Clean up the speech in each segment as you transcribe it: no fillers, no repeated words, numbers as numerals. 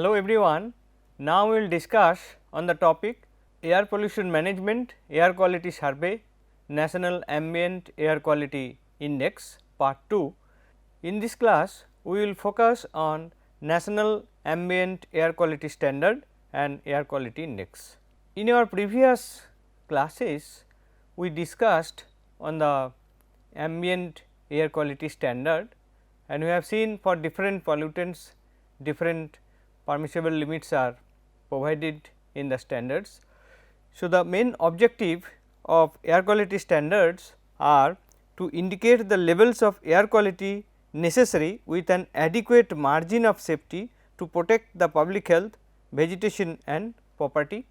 Hello everyone, now we will discuss on the topic air pollution management, air quality survey, National Ambient Air Quality Index part 2. In this class, we will focus on National Ambient Air Quality Standard and Air Quality Index. In our previous classes, we discussed on the ambient air quality standard, and we have seen for different pollutants different permissible limits are provided in the standards. So, the main objective of air quality standards are to indicate the levels of air quality necessary with an adequate margin of safety to protect the public health, vegetation and property,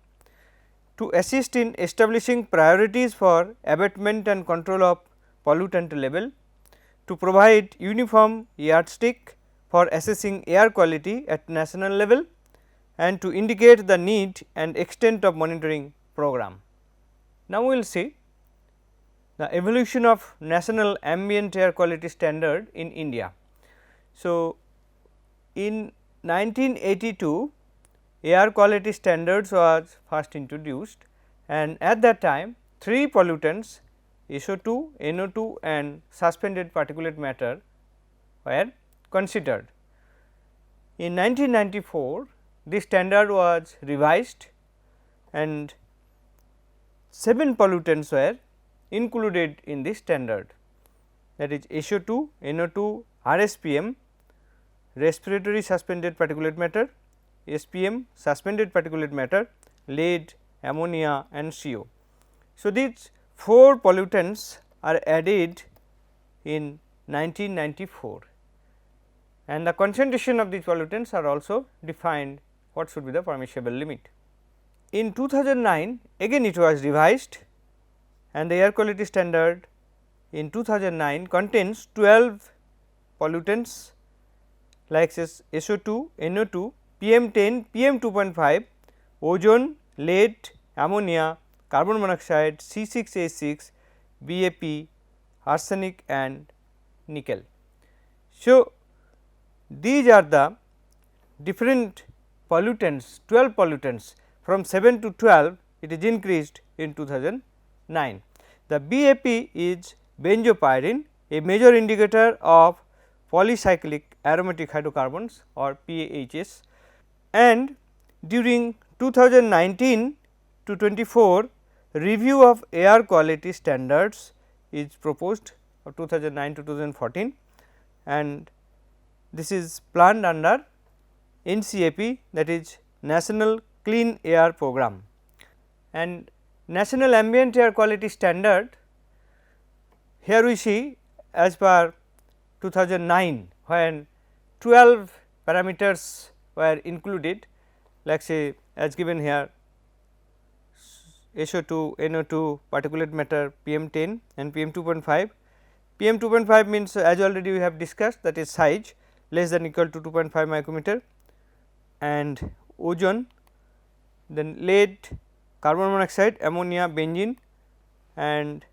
to assist in establishing priorities for abatement and control of pollutant level, to provide uniform yardstick for assessing air quality at national level, and to indicate the need and extent of monitoring program. Now, we will see the evolution of National Ambient Air Quality Standard in India. So, in 1982 air quality standards was first introduced, and at that time 3 pollutants SO2, NO2 and suspended particulate matter were considered. In 1994 this standard was revised and 7 pollutants were included in this standard, that is SO2, NO2, RSPM, respiratory suspended particulate matter, SPM, suspended particulate matter, lead, ammonia and CO. So, these 4 pollutants are added in 1994, and the concentration of these pollutants are also defined what should be the permissible limit. In 2009 again it was revised, and the air quality standard in 2009 contains 12 pollutants like SO2, NO2, PM10, PM2.5, ozone, lead, ammonia, carbon monoxide, C6H6, BAP, arsenic and nickel. So, these are the different pollutants, 12 pollutants, from 7 to 12 it is increased in 2009. The BAP is benzopyrene, a major indicator of polycyclic aromatic hydrocarbons or PAHs, and during 2019 to 24 review of air quality standards is proposed of 2009 to 2014, and this is planned under NCAP, that is National Clean Air Program. And National Ambient Air Quality Standard, here we see as per 2009 when 12 parameters were included, like say as given here SO2, NO2, particulate matter, PM10 and PM2.5. PM2.5 means, as already we have discussed, that is size less than equal to 2.5 micrometer, and ozone, then lead, carbon monoxide, ammonia, benzene and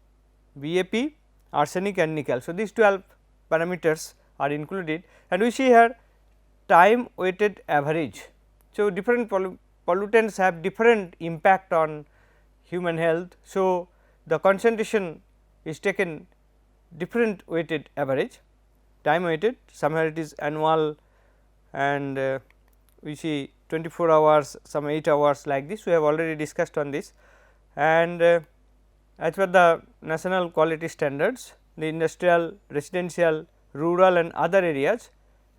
BAP, arsenic and nickel. So, these 12 parameters are included, and we see here time weighted average. So, different pollutants have different impact on human health. So, the concentration is taken different weighted average, time weighted, somewhere it is annual, and we see 24 hours, some 8 hours, like this we have already discussed on this. And as per the national quality standards, the industrial, residential, rural and other areas,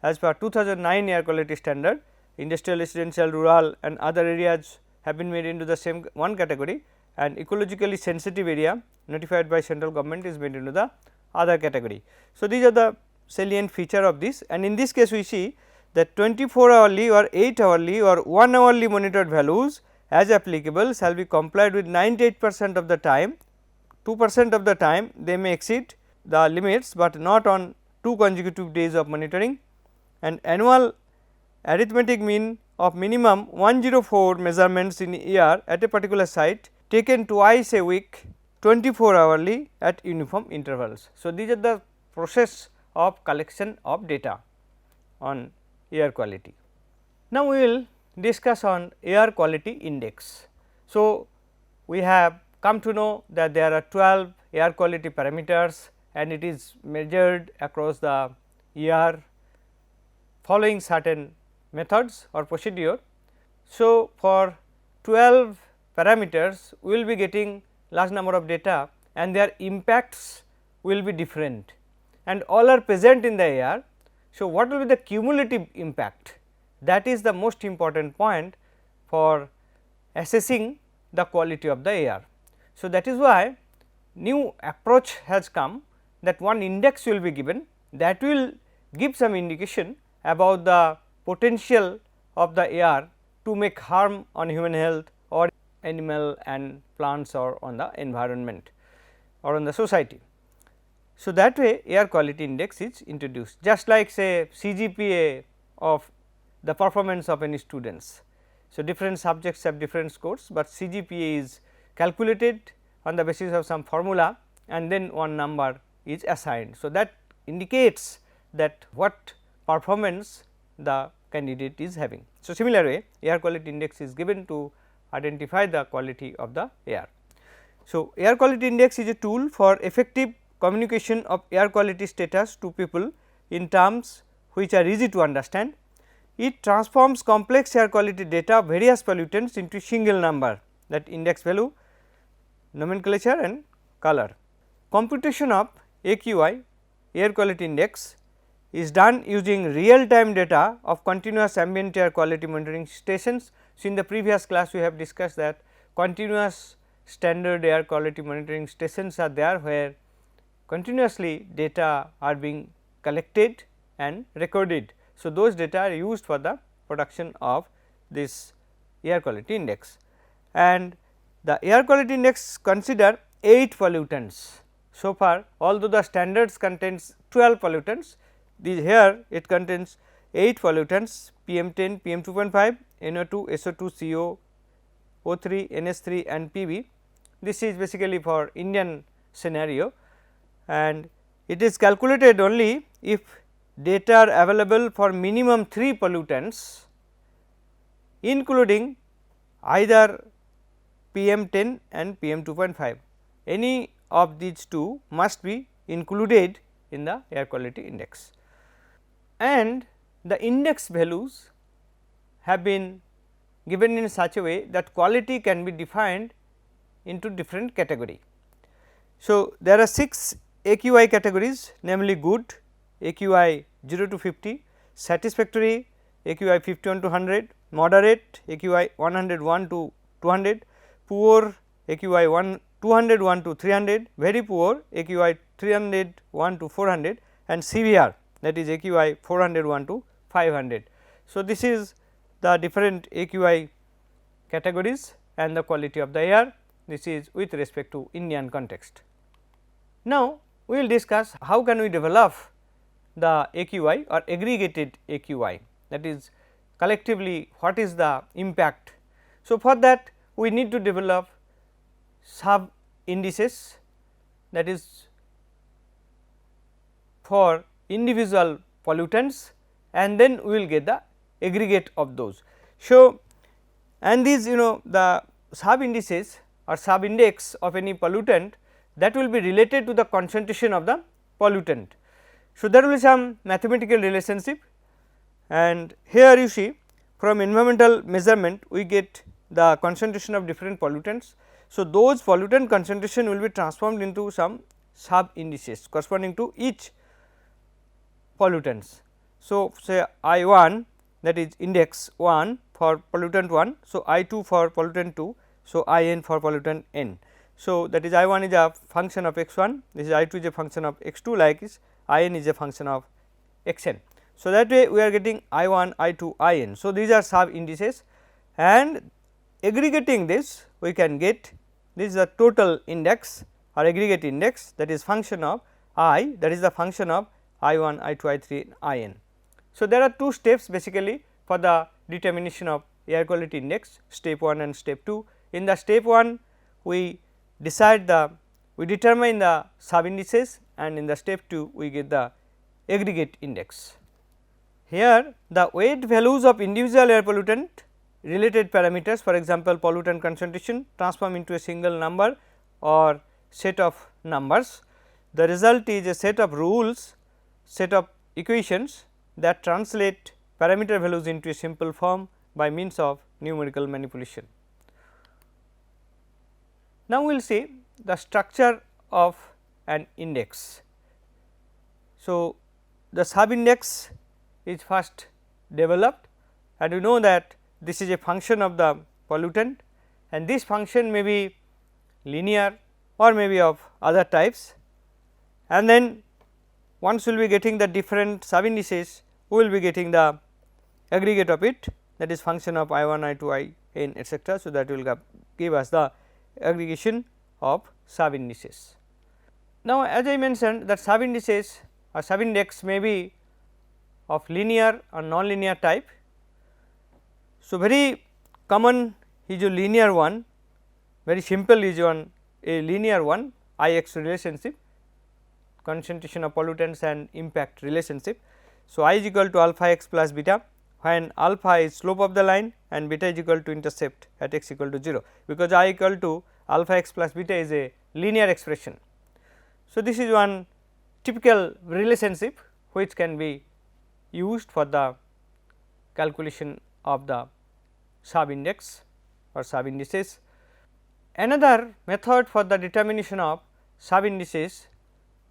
as per 2009 air quality standard, industrial, residential, rural and other areas have been made into the same one category, and ecologically sensitive area notified by central government is made into the other category. So, these are the salient feature of this, and in this case we see that 24 hourly or 8 hourly or 1 hourly monitored values as applicable shall be complied with 98% of the time, 2% of the time they may exceed the limits, but not on 2 consecutive days of monitoring, and annual arithmetic mean of minimum 104 measurements in a year at a particular site taken twice a week 24 hourly at uniform intervals. So, these are the process of collection of data on air quality. Now, we will discuss on air quality index. So, we have come to know that there are 12 air quality parameters and it is measured across the year following certain methods or procedure. So, for 12 parameters we will be getting large number of data and their impacts will be different and all are present in the air. So, what will be the cumulative impact? That is the most important point for assessing the quality of the air. So, that is why new approach has come, that one index will be given that will give some indication about the potential of the air to make harm on human health or animal and plants or on the environment or on the society. So, that way air quality index is introduced, just like say CGPA of the performance of any students. So, different subjects have different scores, but CGPA is calculated on the basis of some formula and then one number is assigned. So, that indicates that what performance the candidate is having. So, similar way air quality index is given to identify the quality of the air. So, air quality index is a tool for effective communication of air quality status to people in terms which are easy to understand. It transforms complex air quality data of various pollutants into single number, that index value, nomenclature and color. Computation of AQI, air quality index, is done using real time data of continuous ambient air quality monitoring stations. So, in the previous class we have discussed that continuous standard air quality monitoring stations are there, where continuously data are being collected and recorded. So, those data are used for the production of this air quality index, and the air quality index consider 8 pollutants. So far, although the standards contains 12 pollutants, here it contains 8 pollutants: PM10, PM2.5, NO2, SO2, CO, O3, NS3 and PB. This is basically for Indian scenario, and it is calculated only if data are available for minimum 3 pollutants, including either PM10 and PM2.5. Any of these two must be included in the air quality index, and the index values have been given in such a way that quality can be defined into different category. So, there are 6 AQI categories, namely good, AQI 0 to 50, satisfactory AQI 51 to 100, moderate AQI 101 to 200, poor AQI 201 to 300, very poor AQI 301 to 400 and severe, that is AQI 401 to 500. So, this is the different AQI categories and the quality of the air. This is with respect to Indian context. Now, we will discuss how can we develop the AQI or aggregated AQI, that is collectively what is the impact. So, for that we need to develop sub indices, that is for individual pollutants, and then we will get the aggregate of those. So, and these the sub indices or sub index of any pollutant, that will be related to the concentration of the pollutant. So, there will be some mathematical relationship, and here you see from environmental measurement we get the concentration of different pollutants. So, those pollutant concentration will be transformed into some sub indices corresponding to each pollutants. So, say I1, that is index 1 for pollutant 1. So, I2 for pollutant 2. So, In for pollutant n. So, that is I1 is a function of x1, this is I2 is a function of x2, like is In is a function of xn. So, that way we are getting I1, I2, In. So, these are sub indices, and aggregating this we can get this is the total index or aggregate index, that is function of I, that is the function of I1, I2, I3, In. So, there are two steps basically for the determination of air quality index, step 1 and step 2. In the step 1 we determine the sub indices, and in the step 2 we get the aggregate index. Here the weight values of individual air pollutant related parameters, for example, pollutant concentration transform into a single number or set of numbers. The result is a set of rules, set of equations that translate parameter values into a simple form by means of numerical manipulation. Now, we will see the structure of an index. So, the sub index is first developed, and you know that this is a function of the pollutant, and this function may be linear or may be of other types, and then once we will be getting the different sub indices, we will be getting the aggregate of it, that is function of I 1, I 2, I n etcetera. So, that will give us the aggregation of sub indices. Now, as I mentioned that sub indices or sub index may be of linear or non-linear type. So, very common is a linear one, very simple is one a linear one I x relationship, concentration of pollutants and impact relationship. So, I is equal to alpha x plus beta, when alpha is slope of the line and beta is equal to intercept at x equal to 0, because I equal to alpha x plus beta is a linear expression. So, this is one typical relationship which can be used for the calculation of the sub index or sub indices. Another method for the determination of sub indices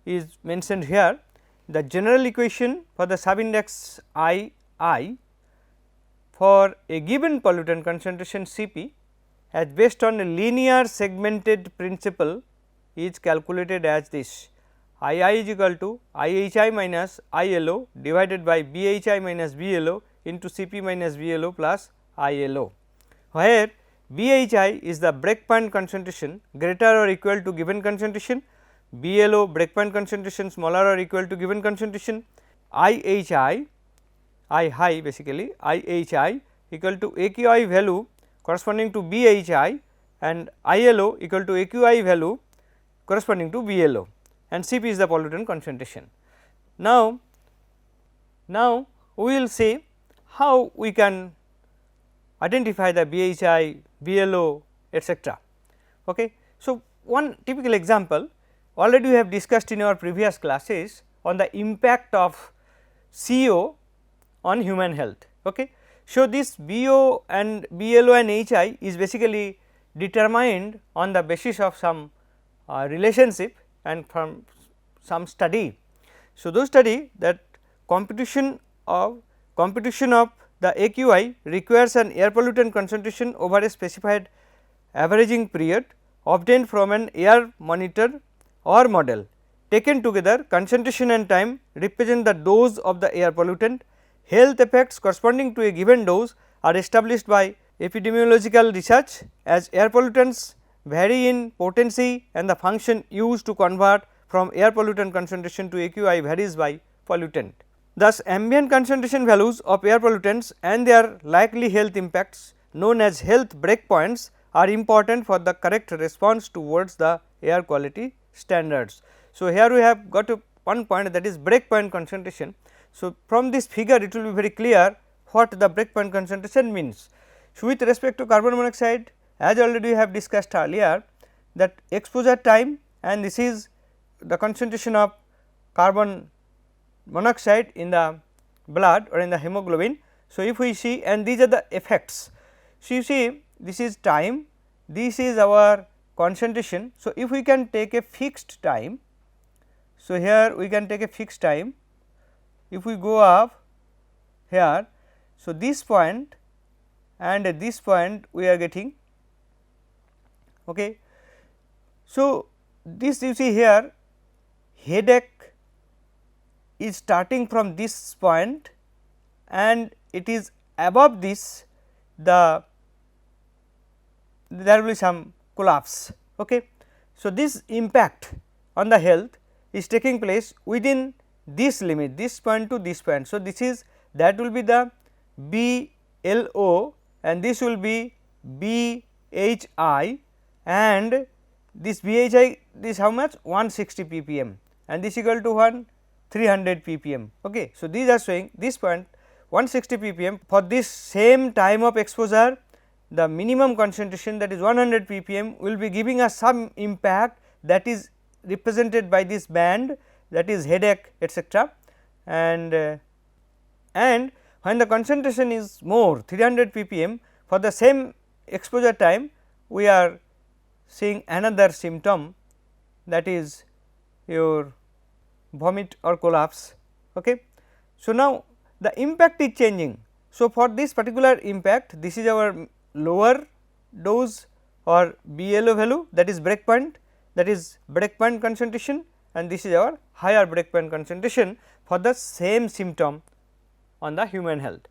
is mentioned here. The general equation for the sub index I for a given pollutant concentration Cp as based on a linear segmented principle is calculated as this: I is equal to IHI minus ILO divided by BHI minus BLO into Cp minus BLO plus ILO, where BHI is the breakpoint concentration greater or equal to given concentration, BLO breakpoint concentration smaller or equal to given concentration, IHI I high basically IHI equal to AQI value corresponding to BHI and ILO equal to AQI value corresponding to BLO, and Cp is the pollutant concentration. Now, we will see how we can identify the BHI, BLO etcetera. Okay. So, one typical example already we have discussed in our previous classes on the impact of CO on human health. Okay. So, this BO and BLO and HI is basically determined on the basis of some relationship and from some study. So, those study that computation of the AQI requires an air pollutant concentration over a specified averaging period obtained from an air monitor or model. Taken together, concentration and time represent the dose of the air pollutant. Health effects corresponding to a given dose are established by epidemiological research, as air pollutants vary in potency and the function used to convert from air pollutant concentration to AQI varies by pollutant. Thus, ambient concentration values of air pollutants and their likely health impacts, known as health breakpoints, are important for the correct response towards the air quality standards. So, here we have got one point, that is breakpoint concentration. So, from this figure it will be very clear what the breakpoint concentration means. So, with respect to carbon monoxide, as already we have discussed earlier, that exposure time, and this is the concentration of carbon monoxide in the blood or in the hemoglobin. So, if we see, and these are the effects. So, you see this is time, this is our concentration. So, if we can take a fixed time, so here we can take a fixed time, if we go up here. So, this point and this point we are getting. Okay. So, this you see here, headache is starting from this point and it is above this, there will be some collapse. Okay. So, this impact on the health is taking place within this limit, this point to this point. So, this is, that will be the BLO and this will be BHI, and this BHI, this how much, 160 ppm, and this equal to 300 ppm. Okay. So, these are showing this point. 160 ppm, for this same time of exposure the minimum concentration, that is 100 ppm, will be giving us some impact that is represented by this band, that is headache etcetera. And when the concentration is more 300 ppm, for the same exposure time we are seeing another symptom, that is your vomit or collapse. Okay. So, now the impact is changing. So, for this particular impact, this is our lower dose or BLO value, that is breakpoint, that is breakpoint concentration, and this is our higher breakpoint concentration for the same symptom on the human health.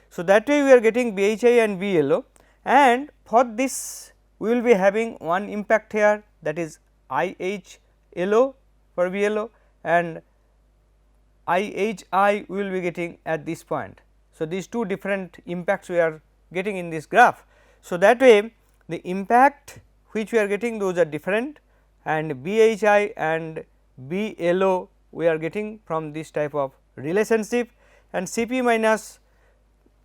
So, that way we are getting BHI and BLO, and for this we will be having one impact here, that is IHLO for BLO, and IHI we will be getting at this point. So, these two different impacts we are getting in this graph. So, that way the impact which we are getting, those are different, and BHI and BLO we are getting from this type of relationship, and Cp minus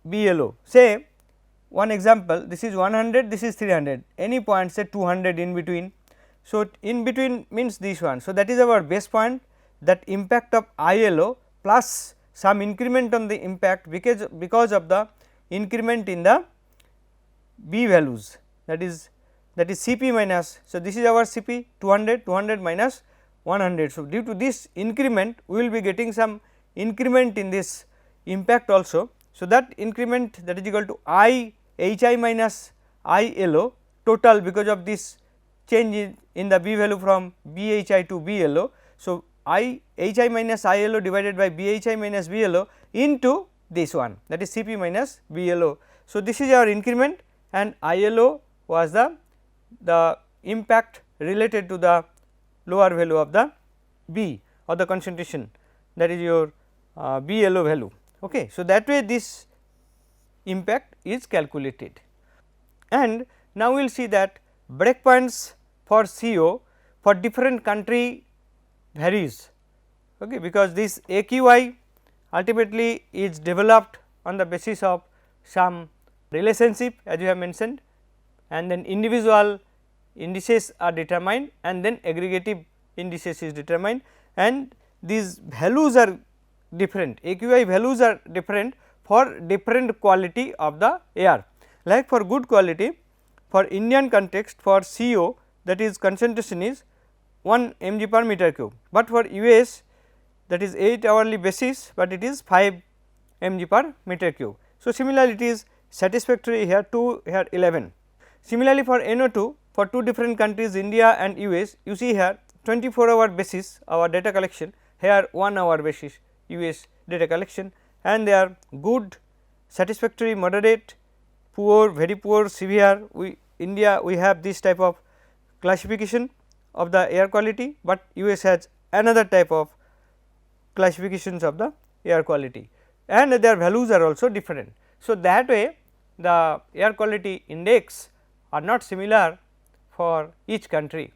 BLO. Say one example, this is 100, this is 300, any point say 200 in between. So, in between means this one. So, that is our base point, that impact of ILO plus some increment on the impact because of the increment in the B values, that is Cp minus. So, this is our Cp 200 minus 100. So, due to this increment we will be getting some increment in this impact also. So, that increment, that is equal to IHI minus ILO total because of this change in the B value from BHI to BLO. So, IHI minus ILO divided by BHI minus BLO into this one, that is Cp minus BLO. So, this is our increment, and ILO was the impact related to the lower value of the B or the concentration, that is your BLO value. Okay. So, that way this impact is calculated, and now we will see that breakpoints for CO for different country varies, okay, because this AQI ultimately is developed on the basis of some relationship as you have mentioned, and then individual indices are determined, and then aggregative indices is determined, and these values are different, AQI values are different for different quality of the air. Like for good quality, for Indian context, for CO, that is concentration is 1 mg per meter cube, but for US that is 8 hourly basis, but it is 5 mg per meter cube. So, similarly, it is satisfactory here 2, here 11. Similarly, for NO2 for two different countries India and US, you see here 24-hour basis our data collection, here 1 hour basis US data collection, and they are good, satisfactory, moderate, poor, very poor, severe. India we have this type of classification of the air quality, but US has another type of classifications of the air quality, and their values are also different. So, that way the air quality index are not similar for each country.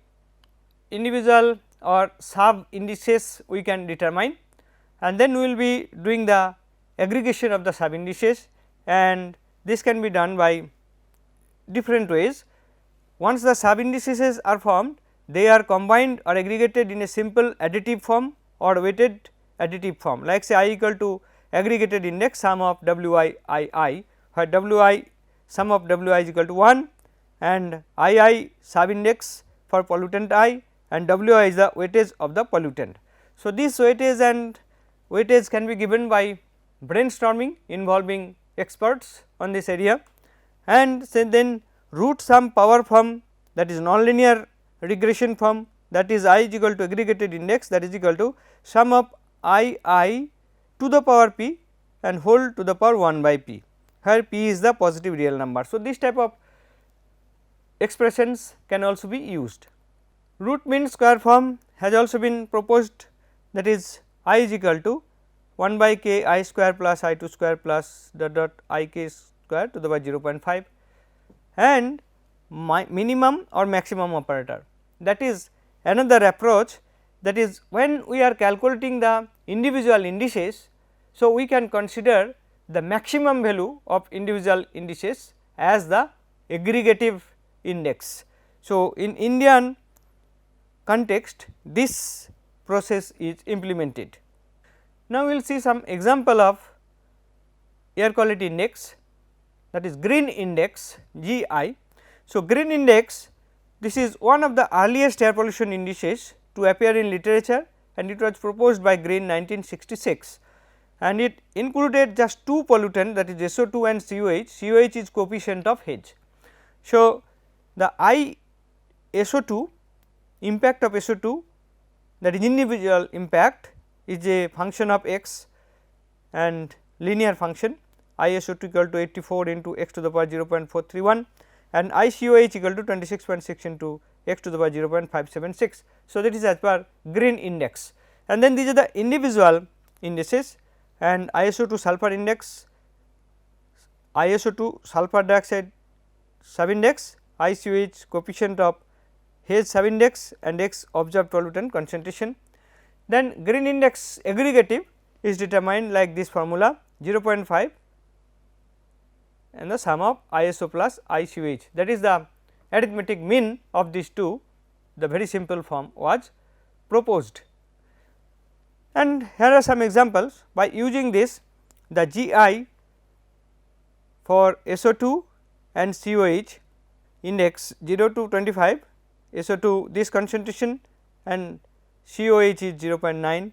Individual or sub indices we can determine, and then we will be doing the aggregation of the sub indices, and this can be done by different ways. Once the sub indices are formed, they are combined or aggregated in a simple additive form or weighted additive form, like say I equal to aggregated index sum of Wi I, where Wi sum of Wi is equal to 1, and I sub index for pollutant I, and Wi is the weightage of the pollutant. So, this weightage and weightage can be given by brainstorming involving experts on this area, and say then root some power form, that is nonlinear regression form, that is I is equal to aggregated index, that is equal to sum of I to the power p and whole to the power 1 by p, where p is the positive real number. So, this type of expressions can also be used. Root mean square form has also been proposed, that is I is equal to 1 by k I square plus I 2 square plus dot I k square to the power 0.5, and minimum or maximum operator, that is another approach, that is when we are calculating the individual indices. So, we can consider the maximum value of individual indices as the aggregative index. So, in Indian context this process is implemented. Now, we will see some example of air quality index, that is green index GI. So, green index, this is one of the earliest air pollution indices to appear in literature, and it was proposed by Green 1966, and it included just two pollutants, that is SO2 and COH. COH is coefficient of Hage. So, the SO2 impact of SO2, that is individual impact, is a function of x and linear function. ISO2 equal to 84 into x to the power 0.431 and ICOH equal to 26.6 into x to the power 0.576. So, that is as per green index, and then these are the individual indices, and ISO2 sulfur index, ISO2 sulfur dioxide subindex, ICOH coefficient of Hage subindex and x observed pollutant concentration. Then green index aggregative is determined like this formula 0.5 and the sum of ISO plus ICOH, that is the arithmetic mean of these two. The very simple form was proposed, and here are some examples. By using this, the GI for SO2 and COH index 0 to 25, SO2 this concentration and COH is 0.9.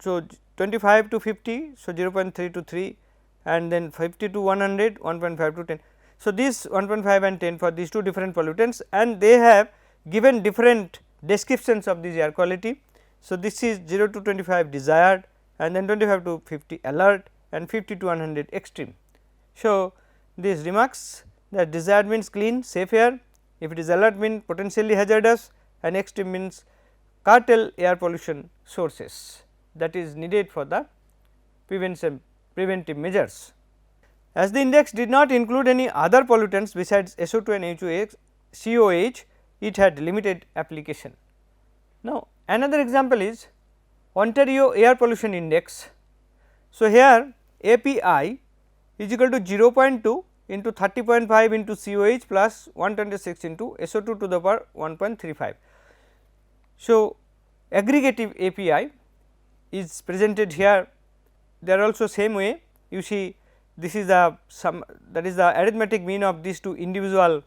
So, 25 to 50, so 0.3 to 3, and then 50 to 100, 1.5 to 10. So, this 1.5 and 10 for these two different pollutants, and they have given different descriptions of this air quality. So, this is 0 to 25 desired, and then 25 to 50 alert, and 50 to 100 extreme. So, this remarks that desired means clean safe air, if it is alert means potentially hazardous, and extreme means curtail air pollution sources that is needed for the preventive measures. As the index did not include any other pollutants besides SO2 and COH, it had limited application. Now, another example is Ontario Air Pollution Index. So, here API is equal to 0.2 into 30.5 into COH plus 126 into SO2 to the power 1.35. So, aggregative API is presented here. They are also same way. You see, this is the sum, that is the arithmetic mean of these two individual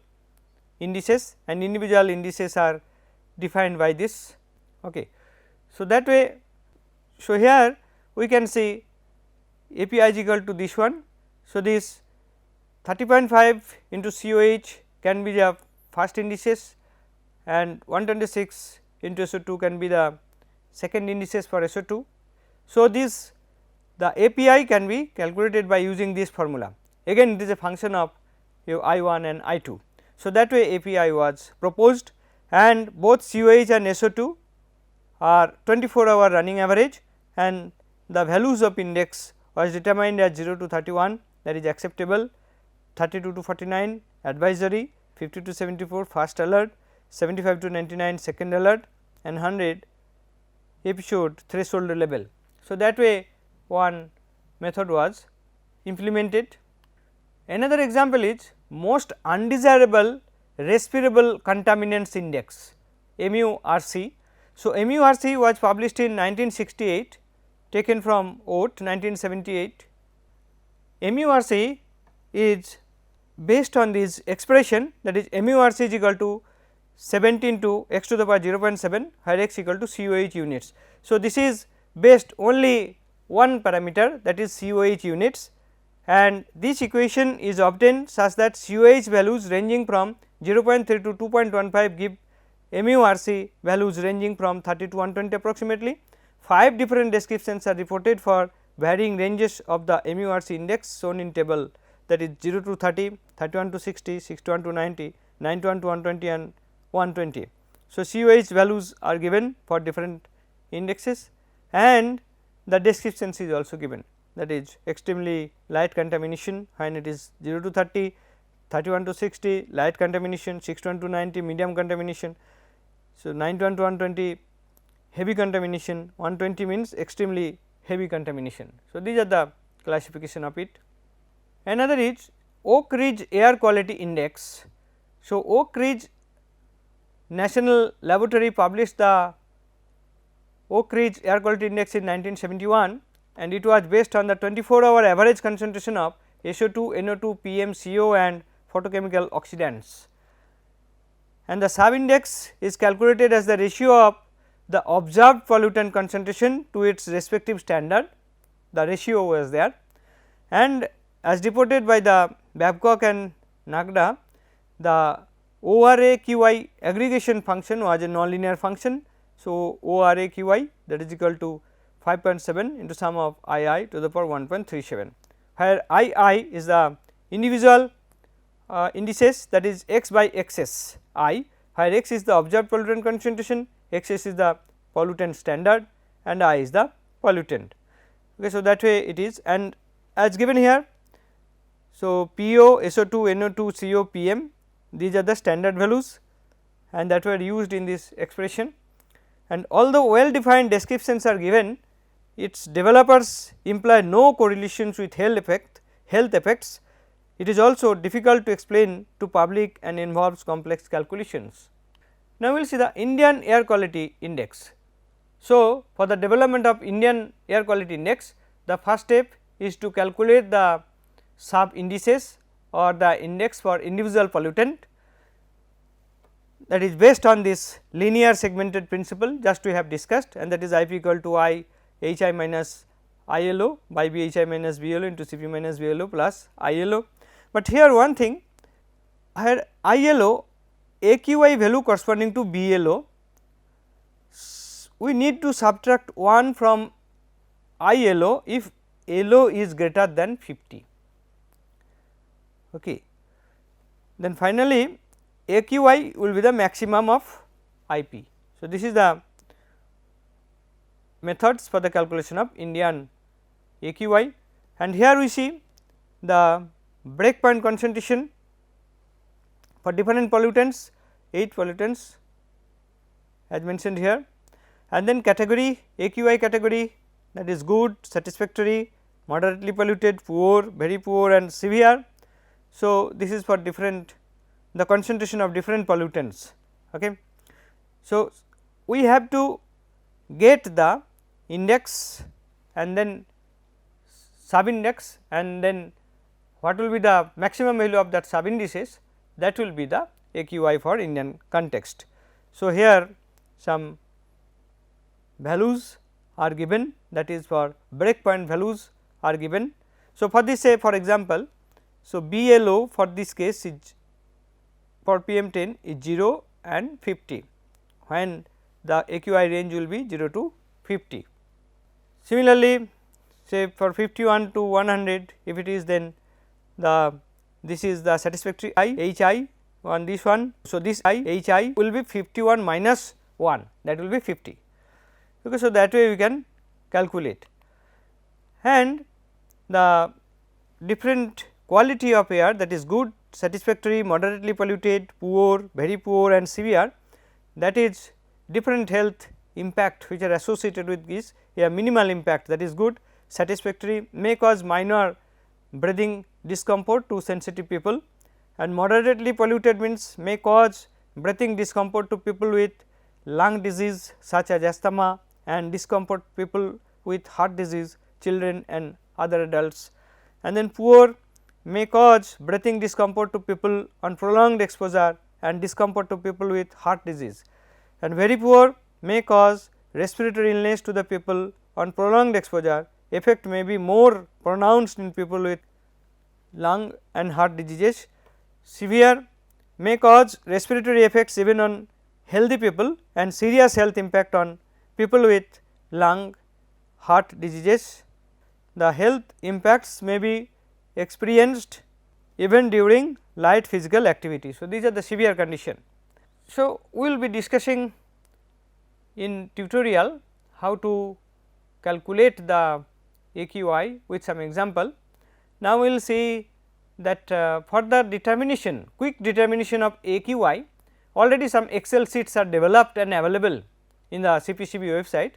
indices, and individual indices are defined by this. Okay. So, that way, so here we can see API is equal to this one. So, this 30.5 into COH can be the first indices, and 126 into SO2 can be the second indices for SO2. So, this the API can be calculated by using this formula. Again it is a function of your I1 and I2. So, that way API was proposed, and both COH and SO2 are 24-hour running average, and the values of index was determined as 0 to 31, that is acceptable, 32 to 49 advisory, 50 to 74 first alert, 75 to 99 second alert, and 100 episode threshold level. So, that way one method was implemented. Another example is most undesirable respirable contaminants index MURC. So, MURC was published in 1968, taken from OAT 1978. MURC is based on this expression, that is MURC is equal to 17 to x to the power 0.7, where x equal to COH units. So, this is based only one parameter, that is COH units, and this equation is obtained such that COH values ranging from 0.3 to 2.15 give MURC values ranging from 30 to 120 approximately. 5 different descriptions are reported for varying ranges of the MURC index shown in table, that is 0 to 30, 31 to 60, 61 to 90, 91 to 120 and 120. So, COH values are given for different indexes, and the descriptions is also given, that is extremely light contamination when it is 0 to 30, 31 to 60 light contamination, 61 to 90 medium contamination. So, 91 to 120 heavy contamination, 120 means extremely heavy contamination. So, these are the classification of it. Another is Oak Ridge Air Quality Index. So, Oak Ridge National Laboratory published the Oak Ridge Air Quality Index in 1971, and it was based on the 24-hour average concentration of SO2, NO2, PM, CO and photochemical oxidants. And the sub index is calculated as the ratio of the observed pollutant concentration to its respective standard, the ratio was there, and as reported by the Babcock and Nagda, the ORAQI aggregation function was a nonlinear function. So, ORAQI that is equal to 5.7 into sum of II to the power 1.37, where II is the individual indices, that is x by xs I, where x is the observed pollutant concentration, xs is the pollutant standard and I is the pollutant. Okay, so, that way it is, and as given here. So, PO, SO2, NO2, CO, PM, these are the standard values and that were used in this expression. And although well defined descriptions are given, its developers imply no correlations with health effects. It is also difficult to explain to public and involves complex calculations. Now, we will see the Indian Air Quality Index. So, for the development of Indian Air Quality Index, the first step is to calculate the sub indices or the index for individual pollutant, that is based on this linear segmented principle just we have discussed, and that is IP equal to I HI minus ILO by BHI minus BLO into Cp minus BLO plus ILO. But here one thing, here ILO AQI value corresponding to BLO, we need to subtract 1 from ILO if LO is greater than 50. Okay. Then finally, AQI will be the maximum of IP. So, this is the methods for the calculation of Indian AQI, and here we see the breakpoint concentration for different pollutants, 8 pollutants as mentioned here, and then category AQI category, that is good, satisfactory, moderately polluted, poor, very poor and severe. So, this is for different the concentration of different pollutants. Okay. So, we have to get the index and then sub index, and then what will be the maximum value of that sub indices, that will be the AQI for Indian context. So, here some values are given, that is for breakpoint values are given. So, for this say for example, so BLO for this case is for PM10 is 0 and 50, when the AQI range will be 0 to 50. Similarly, say for 51 to 100, if it is, then the this is the satisfactory HI on this one. So, this HI will be 51 minus 1, that will be 50. Okay, so, that way we can calculate, and the different quality of air, that is good, satisfactory, moderately polluted, poor, very poor and severe, that is different health impact which are associated with this. A minimal impact, that is good, satisfactory, may cause minor breathing discomfort to sensitive people, and moderately polluted means may cause breathing discomfort to people with lung disease such as asthma, and discomfort people with heart disease, children and other adults. And then poor may cause breathing discomfort to people on prolonged exposure and discomfort to people with heart disease, and very poor may cause respiratory illness to the people on prolonged exposure. Effect may be more pronounced in people with lung and heart diseases. Severe may cause respiratory effects even on healthy people, and serious health impact on people with lung, heart diseases. The health impacts may be experienced even during light physical activity. So, these are the severe condition. So, we will be discussing in tutorial how to calculate the AQI with some example. Now, we will see that for the determination, quick determination of AQI, already some Excel sheets are developed and available in the CPCB website.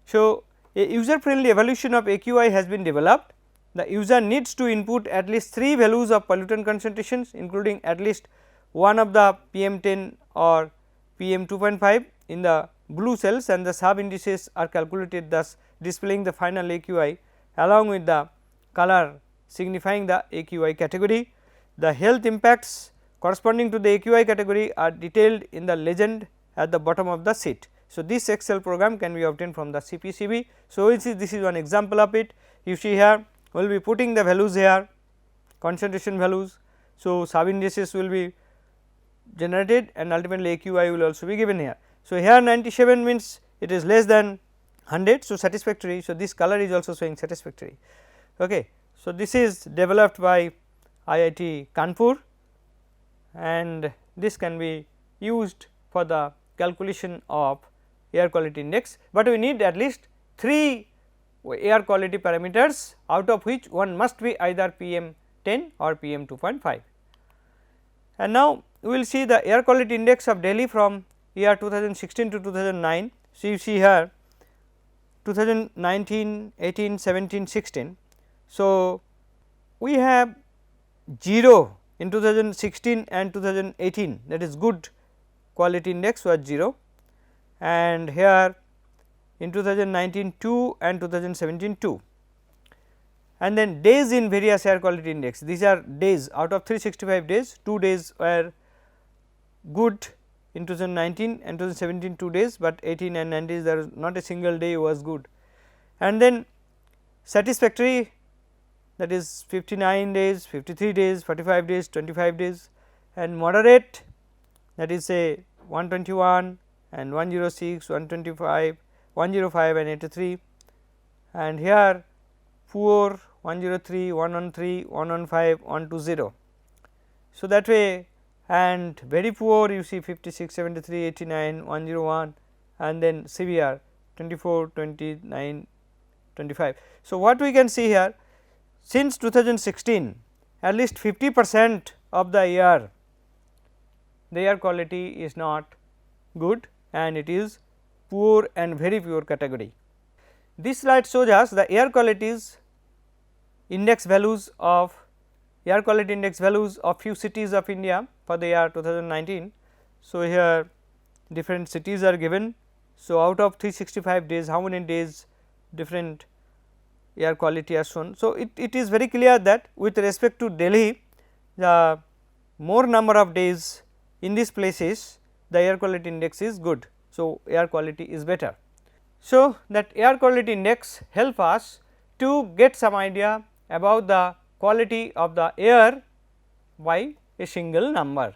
So, a user friendly evaluation of AQI has been developed, the user needs to input at least 3 values of pollutant concentrations, including at least one of the PM10 or PM2.5 in the blue cells, and the sub indices are calculated, thus displaying the final AQI along with the color signifying the AQI category. The health impacts corresponding to the AQI category are detailed in the legend at the bottom of the sheet. So, this Excel program can be obtained from the CPCB. So, this is one example of it. You see here we will be putting the values here, concentration values. So, sub indices will be generated and ultimately AQI will also be given here. So, here 97 means it is less than 100. So, satisfactory. So, this color is also showing satisfactory. Okay. So, this is developed by IIT Kanpur, and this can be used for the calculation of air quality index, but we need at least 3 air quality parameters, out of which one must be either PM10 or PM2.5. And now, we will see the air quality index of Delhi from year 2016 to 2009. So, you see here 2019, 18, 17, 16. So, we have 0 in 2016 and 2018, that is good quality index was 0, and here in 2019 2 and 2017 2, and then days in various air quality index. These are days, out of 365 days, 2 days were good in 2019 and 2017 2 days, but 18 and 19 there is not a single day was good, and then satisfactory, that is 59 days, 53 days, 45 days, 25 days, and moderate, that is say 121 and 106, 125, 105 and 83, and here poor 103, 113, 115, 120. So, that way, and very poor you see 56, 73, 89, 101, and then severe 24, 29, 25. So, what we can see here, since 2016 at least 50% of the air quality is not good and it is poor and very poor category. This slide shows us the air qualities index values of few cities of India for the year 2019. So, here different cities are given. So, out of 365 days, how many days different air quality are shown. So, it is very clear that with respect to Delhi, the more number of days in these places the air quality index is good. So, air quality is better. So, that air quality index help us to get some idea about the quality of the air by a single number,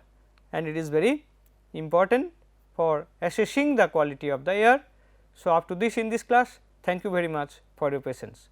and it is very important for assessing the quality of the air. So, up to this in this class, thank you very much for your patience.